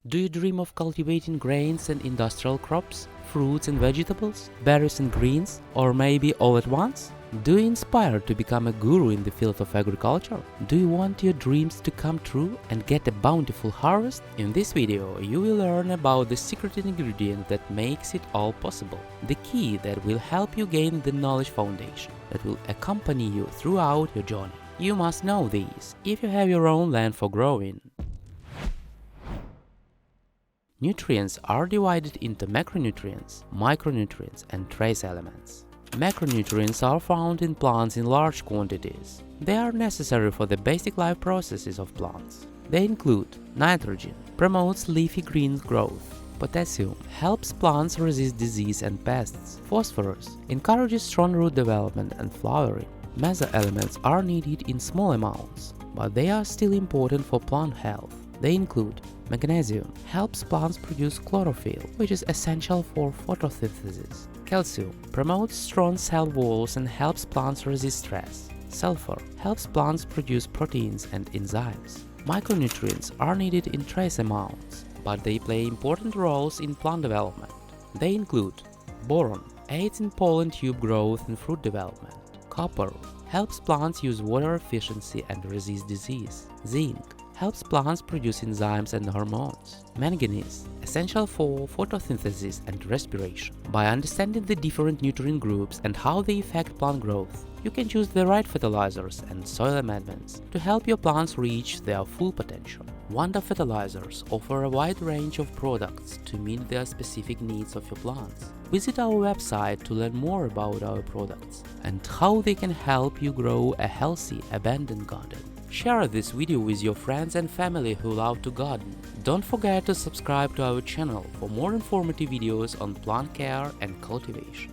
Do you dream of cultivating grains and industrial crops, fruits and vegetables, berries and greens, or maybe all at once? Do you inspire to become a guru in the field of agriculture? Do you want your dreams to come true and get a bountiful harvest? In this video, you will learn about the secret ingredient that makes it all possible. The key that will help you gain the knowledge foundation that will accompany you throughout your journey. You must know these if you have your own land for growing. Nutrients are divided into macronutrients, micronutrients, and trace elements. Macronutrients are found in plants in large quantities. They are necessary for the basic life processes of plants. They include nitrogen, promotes leafy green growth. Potassium helps plants resist disease and pests. Phosphorus encourages strong root development and flowering. Meso elements are needed in small amounts, but they are still important for plant health. They include magnesium, helps plants produce chlorophyll, which is essential for photosynthesis. Calcium promotes strong cell walls and helps plants resist stress. Sulfur helps plants produce proteins and enzymes. Micronutrients are needed in trace amounts, but they play important roles in plant development. They include boron, aids in pollen tube growth and fruit development. Copper helps plants use water efficiency and resist disease. Zinc helps plants produce enzymes and hormones. Manganese, essential for photosynthesis and respiration. By understanding the different nutrient groups and how they affect plant growth, you can choose the right fertilizers and soil amendments to help your plants reach their full potential. Wonder Fertilizers offer a wide range of products to meet the specific needs of your plants. Visit our website to learn more about our products and how they can help you grow a healthy, abundant garden. Share this video with your friends and family who love to garden. Don't forget to subscribe to our channel for more informative videos on plant care and cultivation.